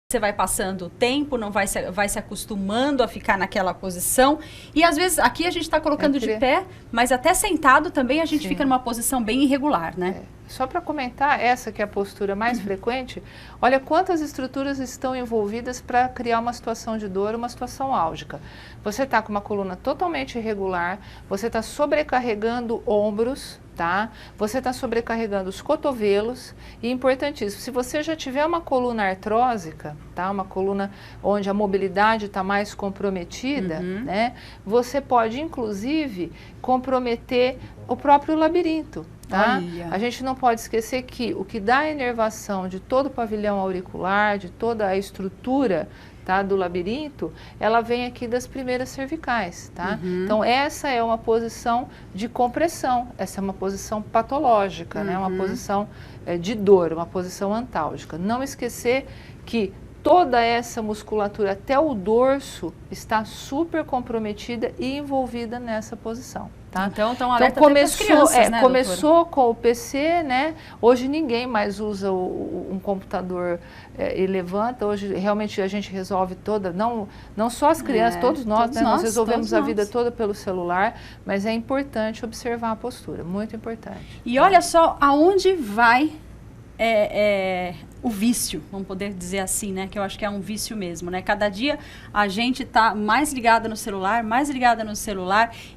Você vai passando o tempo, não vai se acostumando a ficar naquela posição. E às vezes aqui a gente está colocando de pé, mas até sentado também a gente fica numa posição bem irregular, né? Só para comentar, essa que é a postura mais frequente, olha quantas estruturas estão envolvidas para criar uma situação de dor, uma situação álgica. Você está com uma coluna totalmente irregular, você está sobrecarregando ombros, tá? Você está sobrecarregando os cotovelos e, importantíssimo, se você já tiver uma coluna artrósica, tá? Uma coluna onde a mobilidade está mais comprometida, né? Você pode, inclusive, comprometer o próprio labirinto. Tá? A gente não pode esquecer que o que dá a inervação de todo o pavilhão auricular, de toda a estrutura, tá, do labirinto, ela vem aqui das primeiras cervicais, tá? Então essa é uma posição de compressão, essa é uma posição patológica, né? Uma posição de dor, uma posição antálgica. Não esquecer que toda essa musculatura, até o dorso, está super comprometida e envolvida nessa posição. Tá? Então começou, crianças, né, começou com o PC, né? Hoje ninguém mais usa um computador e levanta. Hoje realmente a gente resolve toda, não só as crianças, todos nós, né? Nós resolvemos a vida toda pelo celular, mas é importante observar a postura, muito importante. E olha só aonde vai o vício, vamos poder dizer assim, né? Que eu acho que é um vício mesmo, né? Cada dia a gente tá mais ligada no celular,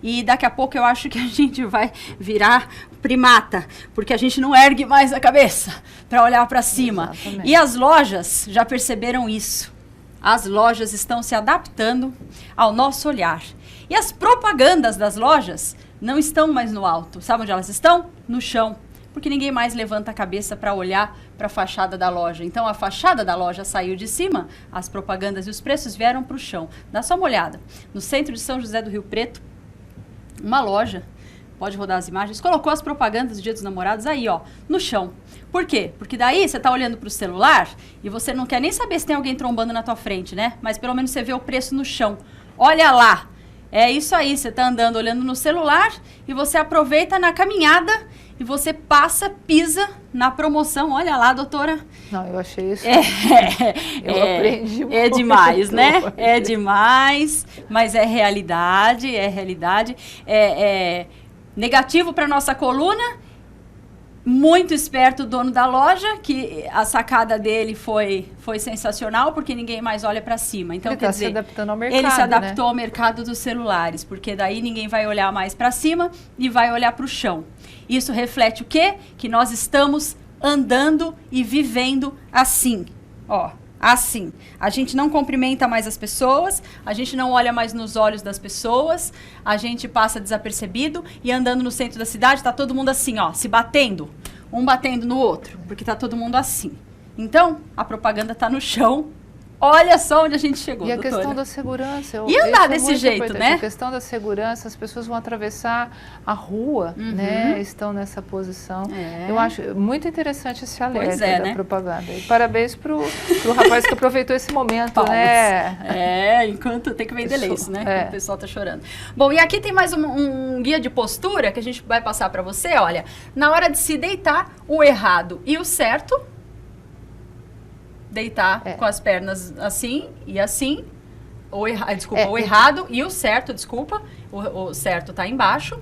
e daqui a pouco eu acho que a gente vai virar primata, porque a gente não ergue mais a cabeça para olhar para cima. Exatamente. E as lojas já perceberam isso. As lojas estão se adaptando ao nosso olhar. E as propagandas das lojas não estão mais no alto. Sabe onde elas estão? No chão. Porque ninguém mais levanta a cabeça para olhar para a fachada da loja. Então, a fachada da loja saiu de cima, as propagandas e os preços vieram para o chão. Dá só uma olhada. No centro de São José do Rio Preto, uma loja, pode rodar as imagens, colocou as propagandas do Dia dos Namorados aí, ó, no chão. Por quê? Porque daí você está olhando para o celular e você não quer nem saber se tem alguém trombando na tua frente, né? Mas pelo menos você vê o preço no chão. Olha lá! É isso aí, você está andando olhando no celular e você aproveita na caminhada e você pisa na promoção. Olha lá, doutora. Não, eu achei isso. Eu aprendi muito. É demais, né? É demais, mas é realidade, é negativo para nossa coluna. Muito esperto o dono da loja, que a sacada dele foi sensacional, porque ninguém mais olha para cima. Então, ele quer dizer, se adaptando ao mercado, ele se adaptou, né, ao mercado dos celulares, porque daí ninguém vai olhar mais para cima e vai olhar para o chão. Isso reflete o quê? Que nós estamos andando e vivendo assim, ó. Assim, a gente não cumprimenta mais as pessoas, a gente não olha mais nos olhos das pessoas, a gente passa desapercebido e andando no centro da cidade, tá todo mundo assim, ó, se batendo, um batendo no outro, porque tá todo mundo assim. Então, a propaganda tá no chão. Olha só onde a gente chegou, E a doutora. questão da segurança. E andar desse jeito, importante. né? A questão da segurança, as pessoas vão atravessar a rua, né? Estão nessa posição. Eu acho muito interessante esse alerta da propaganda. E parabéns pro rapaz que aproveitou esse momento, né? Enquanto tem que vender lenço, né? O pessoal tá chorando. Bom, e aqui tem mais um guia de postura que a gente vai passar para você. Olha, na hora de se deitar, o errado e o certo. Deitar com as pernas assim e assim, o errado e o certo, o certo está embaixo.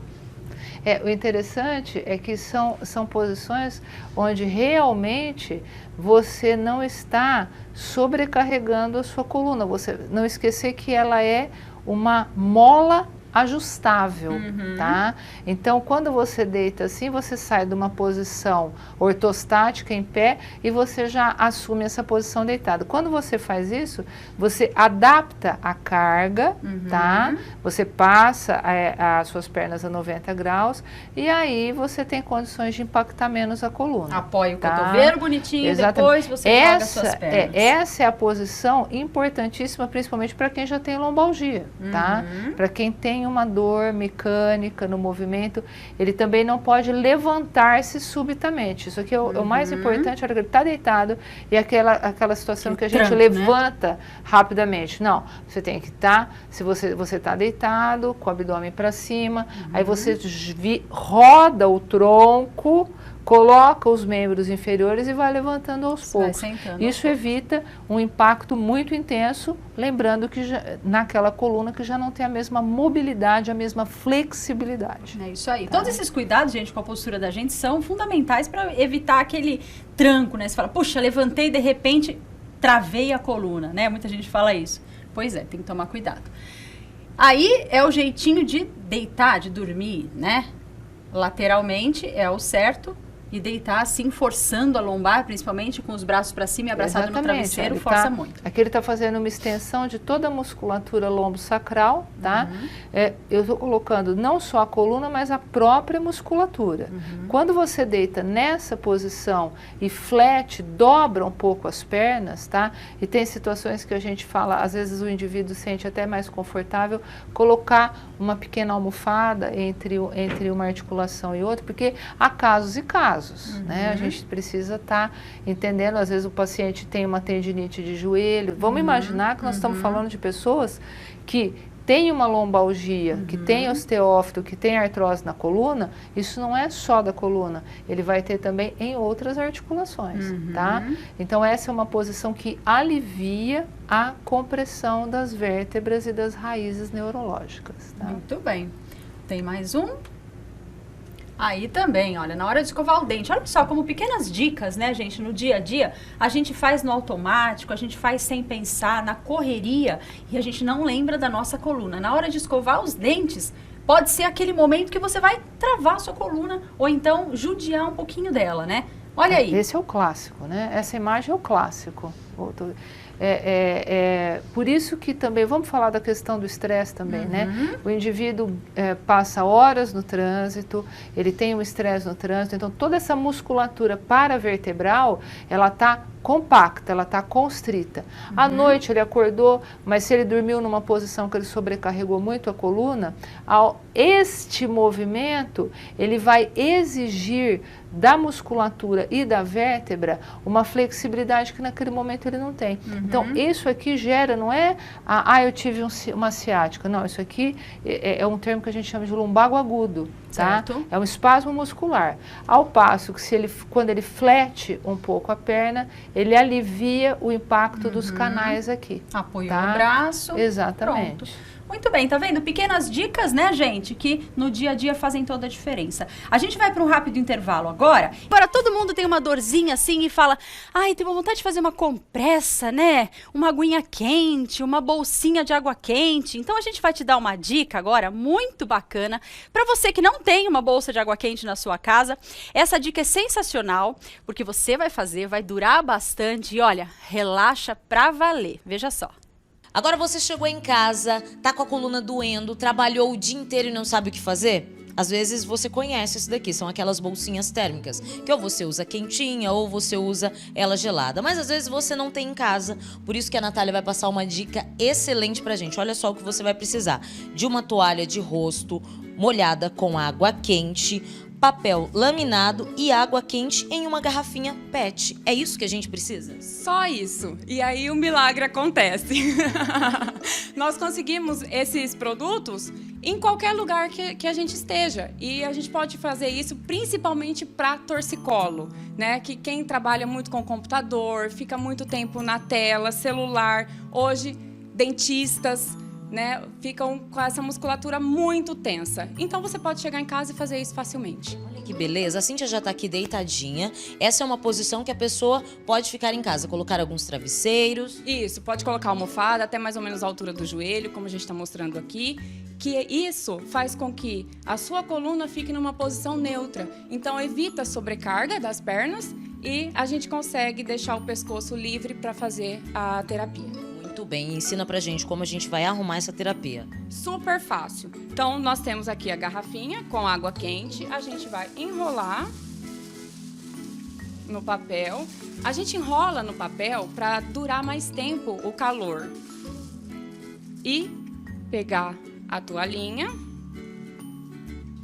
O interessante é que são posições onde realmente você não está sobrecarregando a sua coluna. Você não esquecer que ela é uma mola ajustável, tá? Então, quando você deita assim, você sai de uma posição ortostática em pé e você já assume essa posição deitada. Quando você faz isso, você adapta a carga, tá? Você passa as suas pernas a 90 graus e aí você tem condições de impactar menos a coluna. Apoia o cotovelo bonitinho, depois você joga as suas pernas. Essa é a posição importantíssima, principalmente para quem já tem lombalgia, tá? Para quem tem uma dor mecânica no movimento, ele também não pode levantar-se subitamente. Isso aqui é o mais importante, a hora que ele está deitado e aquela situação que a gente levanta rapidamente. Não, você tem que estar, se você está deitado, com o abdômen para cima, aí você roda o tronco coloca os membros inferiores e vai levantando aos poucos. Sentando. Isso evita um impacto muito intenso, lembrando que naquela coluna que já não tem a mesma mobilidade, a mesma flexibilidade. É isso aí. Todos esses cuidados, gente, com a postura da gente são fundamentais para evitar aquele tranco, né? Você fala, puxa, levantei e de repente travei a coluna, né? Muita gente fala isso. Pois é, tem que tomar cuidado. Aí é o jeitinho de deitar, de dormir, né? Lateralmente é o certo. E deitar assim, forçando a lombar, principalmente com os braços para cima e abraçado no travesseiro, força muito. Aqui ele está fazendo uma extensão de toda a musculatura lombo-sacral, tá? Eu estou colocando não só a coluna, mas a própria musculatura. Quando você deita nessa posição e flete, dobra um pouco as pernas, tá? E tem situações que a gente fala, às vezes o indivíduo sente até mais confortável colocar uma pequena almofada entre uma articulação e outra, porque há casos e casos. Né? A gente precisa estar entendendo, às vezes o paciente tem uma tendinite de joelho. Vamos imaginar que nós estamos falando de pessoas que têm uma lombalgia, que tem osteófito, que tem artrose na coluna. Isso não é só da coluna, ele vai ter também em outras articulações, tá? Então essa é uma posição que alivia a compressão das vértebras e das raízes neurológicas. Tá? Muito bem. Tem mais um? Aí também, olha, na hora de escovar o dente, olha só, como pequenas dicas, né, gente, no dia a dia, a gente faz no automático, a gente faz sem pensar, na correria, e a gente não lembra da nossa coluna. Na hora de escovar os dentes, pode ser aquele momento que você vai travar a sua coluna, ou então judiar um pouquinho dela, né? Olha aí. Esse é o clássico, né? Essa imagem é o clássico. Por isso que também, vamos falar da questão do estresse também, né? O indivíduo passa horas no trânsito, ele tem um estresse no trânsito, então toda essa musculatura paravertebral, ela está compacta, ela está constrita. À noite ele acordou, mas se ele dormiu numa posição que ele sobrecarregou muito a coluna, este movimento, ele vai exigir da musculatura e da vértebra uma flexibilidade que naquele momento ele não tem. Então, isso aqui gera, não é, eu tive uma ciática, não, isso aqui é um termo que a gente chama de lumbago agudo, tá? É um espasmo muscular. Ao passo que quando ele flete um pouco a perna, ele alivia o impacto dos canais aqui. Apoiou o braço. Exatamente. Pronto. Muito bem, tá vendo? Pequenas dicas, né, gente, que no dia a dia fazem toda a diferença. A gente vai para um rápido intervalo agora. Agora todo mundo tem uma dorzinha assim e fala, ai, tem uma vontade de fazer uma compressa, né? Uma aguinha quente, uma bolsinha de água quente. Então a gente vai te dar uma dica agora muito bacana para você que não tem uma bolsa de água quente na sua casa. Essa dica é sensacional, porque você vai fazer, vai durar bastante e olha, relaxa pra valer. Veja só. Agora você chegou em casa, tá com a coluna doendo, trabalhou o dia inteiro e não sabe o que fazer? Às vezes você conhece isso daqui, são aquelas bolsinhas térmicas, que ou você usa quentinha ou você usa ela gelada. Mas às vezes você não tem em casa, por isso que a Natália vai passar uma dica excelente pra gente. Olha só o que você vai precisar: de uma toalha de rosto molhada com água quente, papel laminado e água quente em uma garrafinha PET. É isso que a gente precisa? Só isso. E aí o milagre acontece. Nós conseguimos esses produtos em qualquer lugar que a gente esteja. E a gente pode fazer isso principalmente para torcicolo, né? Que quem trabalha muito com computador, fica muito tempo na tela, celular, hoje dentistas, né, ficam com essa musculatura muito tensa. Então você pode chegar em casa e fazer isso facilmente. Olha que beleza, a Cíntia já tá aqui deitadinha. Essa é uma posição que a pessoa pode ficar em casa, colocar alguns travesseiros. Isso, pode colocar a almofada até mais ou menos a altura do joelho, como a gente está mostrando aqui. Que isso faz com que a sua coluna fique numa posição neutra. Então evita a sobrecarga das pernas e a gente consegue deixar o pescoço livre para fazer a terapia. Muito bem, ensina pra gente como a gente vai arrumar essa terapia. Super fácil. Então, nós temos aqui a garrafinha com água quente. A gente vai enrolar no papel. A gente enrola no papel para durar mais tempo o calor. E pegar a toalhinha.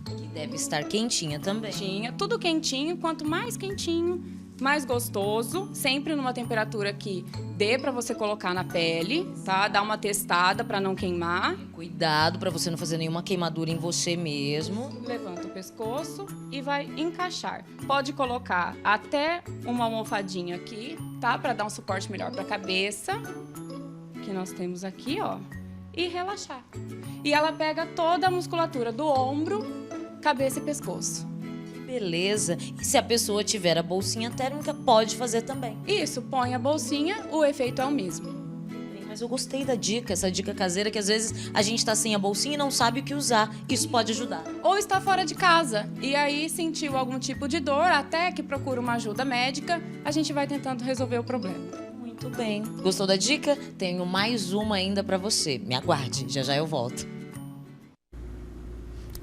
Que deve estar quentinha também. Tudo quentinho. Quanto mais quentinho, mais gostoso, sempre numa temperatura que dê para você colocar na pele, tá? Dá uma testada para não queimar. Cuidado para você não fazer nenhuma queimadura em você mesmo. Levanta o pescoço e vai encaixar. Pode colocar até uma almofadinha aqui, tá? Para dar um suporte melhor para a cabeça, que nós temos aqui, ó, e relaxar. E ela pega toda a musculatura do ombro, cabeça e pescoço. Beleza. E se a pessoa tiver a bolsinha térmica, pode fazer também. Isso, põe a bolsinha, o efeito é o mesmo. Mas eu gostei da dica, essa dica caseira, que às vezes a gente tá sem a bolsinha e não sabe o que usar. Isso pode ajudar. Ou está fora de casa e aí sentiu algum tipo de dor, até que procura uma ajuda médica, a gente vai tentando resolver o problema. Muito bem. Gostou da dica? Tenho mais uma ainda pra você. Me aguarde, já já eu volto.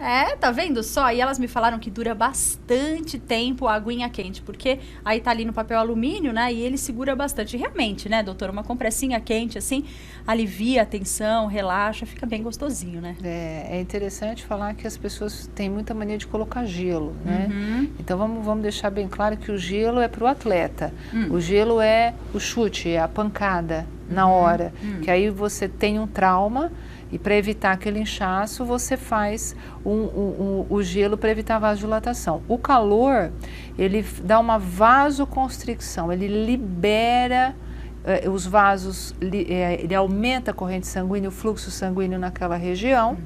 É, tá vendo só? E elas me falaram que dura bastante tempo a aguinha quente, porque aí tá ali no papel alumínio, né? E ele segura bastante. Realmente, né, doutora? Uma compressinha quente, assim, alivia a tensão, relaxa, fica bem gostosinho, né? É interessante falar que as pessoas têm muita mania de colocar gelo, né? Então vamos deixar bem claro que o gelo é para o atleta. O gelo é o chute, é a pancada na hora. Que aí você tem um trauma. E para evitar aquele inchaço, você faz o gelo para evitar a vasodilatação. O calor, ele dá uma vasoconstricção, ele libera os vasos, ele aumenta a corrente sanguínea, o fluxo sanguíneo naquela região,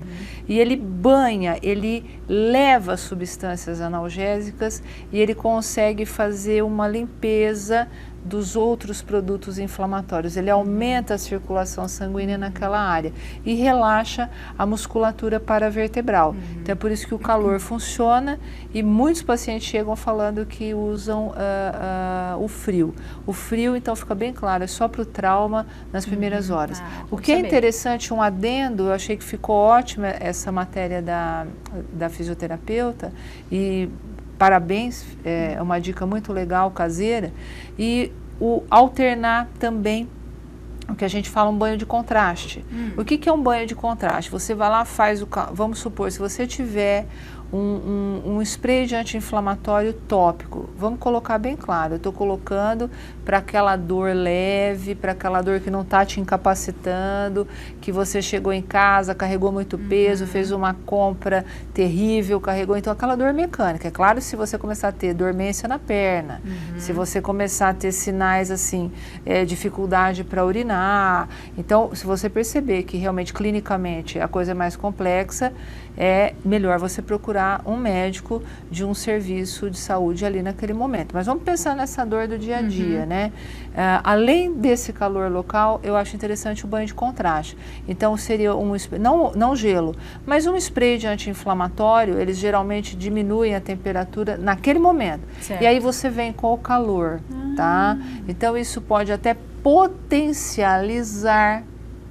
e ele banha, ele leva substâncias analgésicas e ele consegue fazer uma limpeza dos outros produtos inflamatórios. Ele aumenta a circulação sanguínea naquela área e relaxa a musculatura paravertebral. Então é por isso que o calor funciona e muitos pacientes chegam falando que usam o frio. O frio, então, fica bem claro, é só para o trauma nas primeiras horas. O que é interessante, um adendo, eu achei que ficou ótima essa matéria da fisioterapeuta e parabéns, é uma dica muito legal, caseira, e o alternar também o que a gente fala um banho de contraste. O que é um banho de contraste? Você vai lá, vamos supor, se você tiver um spray de anti-inflamatório tópico, vamos colocar bem claro, eu estou colocando para aquela dor leve, para aquela dor que não está te incapacitando, que você chegou em casa, carregou muito peso, fez uma compra terrível, carregou, então aquela dor mecânica. É claro, se você começar a ter dormência na perna, se você começar a ter sinais assim, dificuldade para urinar, então se você perceber que realmente clinicamente a coisa é mais complexa, é melhor você procurar um médico de um serviço de saúde ali naquele momento. Mas vamos pensar nessa dor do dia a dia, né? Além desse calor local, eu acho interessante o banho de contraste. Então seria não gelo, mas um spray de anti-inflamatório, eles geralmente diminuem a temperatura naquele momento. Certo. E aí você vem com o calor, tá? Então isso pode até potencializar,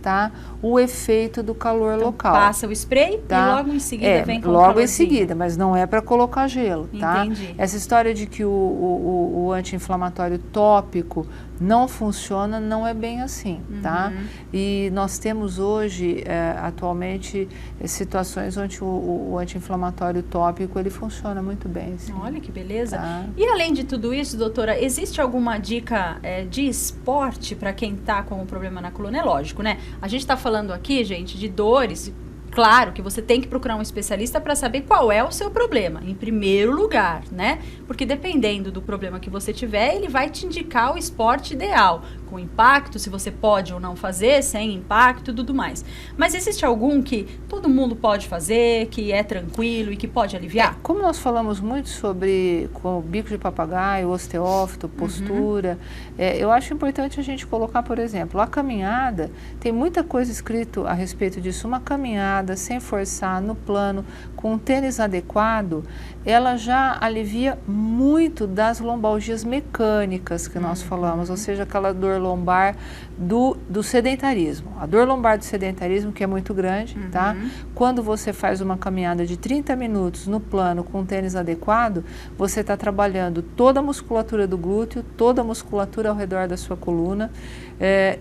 tá, o efeito do calor local. Passa o spray, tá? E logo em seguida vem com o calorzinho. Logo em seguida, mas não é para colocar gelo, tá? Entendi. Essa história de que o anti-inflamatório tópico não funciona, não é bem assim, tá? E nós temos hoje, atualmente, situações onde o anti-inflamatório tópico, ele funciona muito bem. Assim. Olha que beleza. Tá. E além de tudo isso, doutora, existe alguma dica de esporte para quem está com um problema na coluna? É lógico, né? A gente está falando aqui, gente, de dores. Claro que você tem que procurar um especialista para saber qual é o seu problema, em primeiro lugar, né? Porque dependendo do problema que você tiver, ele vai te indicar o esporte ideal, com impacto, se você pode ou não fazer, sem impacto e tudo mais. Mas existe algum que todo mundo pode fazer, que é tranquilo e que pode aliviar? Como nós falamos muito sobre com bico de papagaio, osteófito, postura, eu acho importante a gente colocar, por exemplo, a caminhada, tem muita coisa escrito a respeito disso, uma caminhada sem forçar, no plano, com um tênis adequado, ela já alivia muito das lombalgias mecânicas que nós falamos, ou seja, aquela dor lombar do sedentarismo. A dor lombar do sedentarismo, que é muito grande, tá? Quando você faz uma caminhada de 30 minutos no plano com um tênis adequado, você está trabalhando toda a musculatura do glúteo, toda a musculatura ao redor da sua coluna,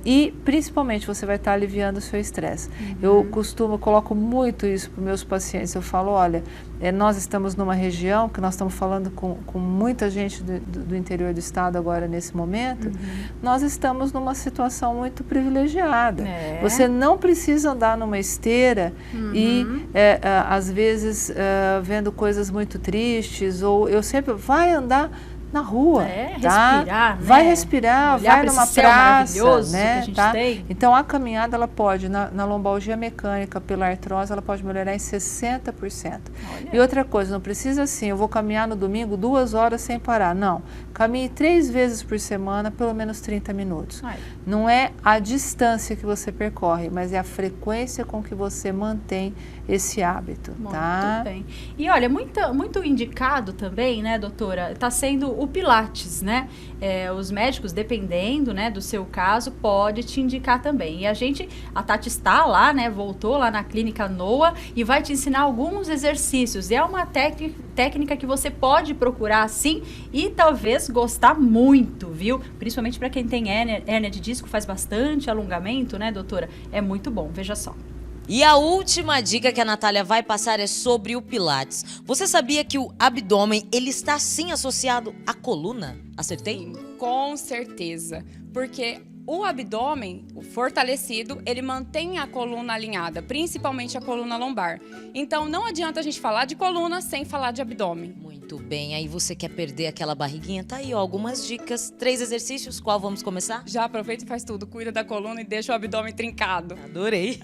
e principalmente você vai estar aliviando o seu estresse. Eu coloco muito isso para os meus pacientes, eu falo, olha, nós estamos numa região que nós estamos falando com muita gente do interior do estado agora nesse momento, nós estamos numa situação muito privilegiada. Você não precisa andar numa esteira e às vezes vendo coisas muito tristes, ou eu sempre vai andar na rua, respirar, né? Vai respirar, olhar vai numa praça, né? Que a gente tem. Então a caminhada ela pode, na lombalgia mecânica, pela artrose, ela pode melhorar em 60%. Olha. E outra coisa, não precisa assim, eu vou caminhar no domingo 2 horas sem parar, não. Caminhe 3 vezes por semana, pelo menos 30 minutos. Não é a distância que você percorre, mas é a frequência com que você mantém esse hábito, tá? Muito bem. E olha, muito indicado também, né, doutora, está sendo o Pilates, né? Os médicos, dependendo, né, do seu caso, pode te indicar também. E a Tati está lá, né, voltou lá na clínica Noa e vai te ensinar alguns exercícios. E é uma técnica que você pode procurar, sim, e talvez gostar muito, viu? Principalmente para quem tem hérnia de disco, faz bastante alongamento, né, doutora? É muito bom, veja só. E a última dica que a Natália vai passar é sobre o Pilates. Você sabia que o abdômen, ele está sim associado à coluna? Acertei? Sim, com certeza. Porque o abdômen, o fortalecido, ele mantém a coluna alinhada, principalmente a coluna lombar. Então não adianta a gente falar de coluna sem falar de abdômen. Muito bem, aí você quer perder aquela barriguinha? Tá aí, ó, algumas dicas, 3 exercícios, qual vamos começar? Já aproveita e faz tudo, cuida da coluna e deixa o abdômen trincado. Adorei.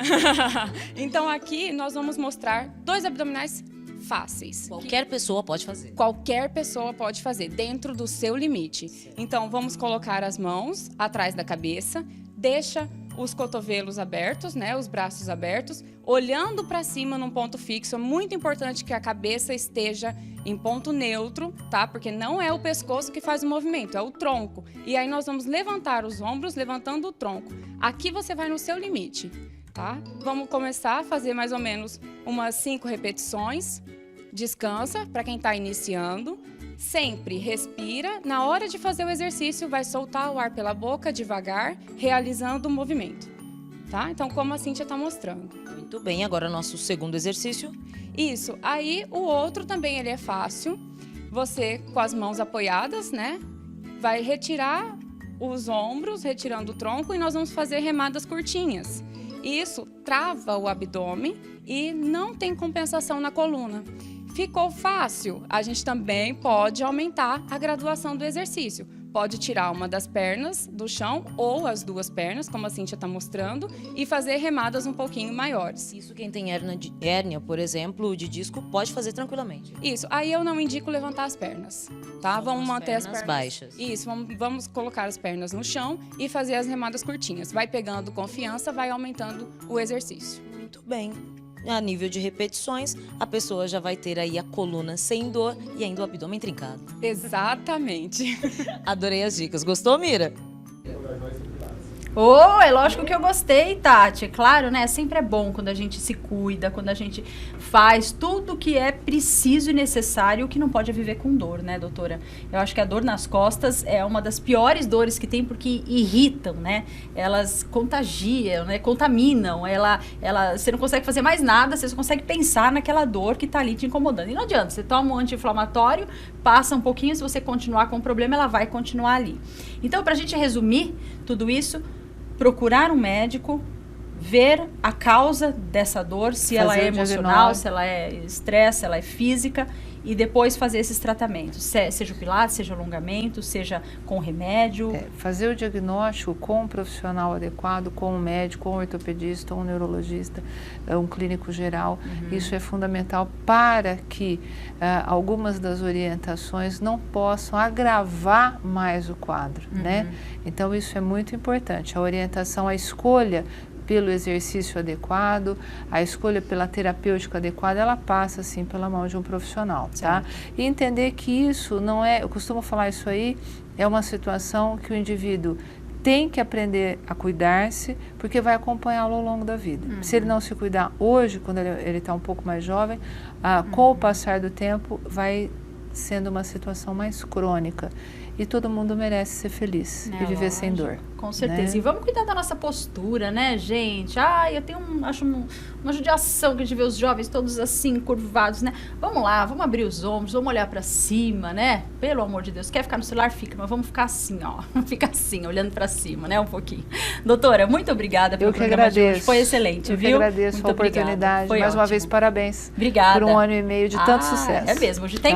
Então aqui nós vamos mostrar 2 abdominais fáceis. Qualquer pessoa pode fazer. Qualquer pessoa pode fazer, dentro do seu limite. Certo. Então vamos colocar as mãos atrás da cabeça, deixa os cotovelos abertos, né, os braços abertos, olhando para cima num ponto fixo. É muito importante que a cabeça esteja em ponto neutro, tá? Porque não é o pescoço que faz o movimento, é o tronco. E aí nós vamos levantar os ombros, levantando o tronco. Aqui você vai no seu limite, tá? Vamos começar a fazer mais ou menos umas 5 repetições. Descansa para quem está iniciando. Sempre respira. Na hora de fazer o exercício, vai soltar o ar pela boca devagar, realizando o movimento. Tá? Então, como a Cíntia está mostrando. Muito bem, agora nosso segundo exercício. Isso. Aí, o outro também ele é fácil. Você, com as mãos apoiadas, né? Vai retirar os ombros, retirando o tronco, e nós vamos fazer remadas curtinhas. Isso trava o abdômen e não tem compensação na coluna. Ficou fácil? A gente também pode aumentar a graduação do exercício. Pode tirar uma das pernas do chão ou as 2 pernas, como a Cíntia está mostrando, e fazer remadas um pouquinho maiores. Isso quem tem hérnia, por exemplo, de disco, pode fazer tranquilamente. Isso. Aí eu não indico levantar as pernas, tá? Vamos manter as pernas baixas. Isso. Vamos colocar as pernas no chão e fazer as remadas curtinhas. Vai pegando confiança, vai aumentando o exercício. Muito bem. A nível de repetições, a pessoa já vai ter aí a coluna sem dor e ainda o abdômen trincado. Exatamente. Adorei as dicas. Gostou, Mira? É lógico que eu gostei, Tati. Claro, né? Sempre é bom quando a gente se cuida, quando a gente faz tudo que é preciso e necessário. O que não pode é viver com dor, né, doutora? Eu acho que a dor nas costas é uma das piores dores que tem, porque irritam, né? Elas contagiam, né? Contaminam. Você não consegue fazer mais nada, você só consegue pensar naquela dor que tá ali te incomodando. E não adianta, você toma um anti-inflamatório, passa um pouquinho, se você continuar com o problema, ela vai continuar ali. Então, pra gente resumir tudo isso, procurar um médico, ver a causa dessa dor, se ela é emocional, se ela é estresse, se ela é física, e depois fazer esses tratamentos, seja o Pilates, seja o alongamento, seja com remédio. Fazer o diagnóstico com um profissional adequado, com um médico, com um ortopedista, um neurologista, um clínico geral. Isso é fundamental para que algumas das orientações não possam agravar mais o quadro, né? Então isso é muito importante. A orientação, a escolha pelo exercício adequado, a escolha pela terapêutica adequada, ela passa, sim, pela mão de um profissional, tá? E entender que isso não é, eu costumo falar isso aí, é uma situação que o indivíduo tem que aprender a cuidar-se, porque vai acompanhá-lo ao longo da vida. Se ele não se cuidar hoje, quando ele está um pouco mais jovem, com o passar do tempo, vai sendo uma situação mais crônica. e todo mundo merece ser feliz e viver sem dor. Com certeza. Né? E vamos cuidar da nossa postura, né, gente? Eu tenho acho uma judiação que a gente vê os jovens todos assim, curvados, né? Vamos lá, vamos abrir os ombros, vamos olhar pra cima, né? Pelo amor de Deus. Quer ficar no celular? Fica, mas vamos ficar assim, ó. Fica assim, olhando pra cima, né? Um pouquinho. Doutora, muito obrigada pelo programa de hoje. Foi excelente, viu? Eu que agradeço a oportunidade. Mais uma vez, parabéns. Obrigada. Por um ano e meio de tanto sucesso. É mesmo. Hoje tem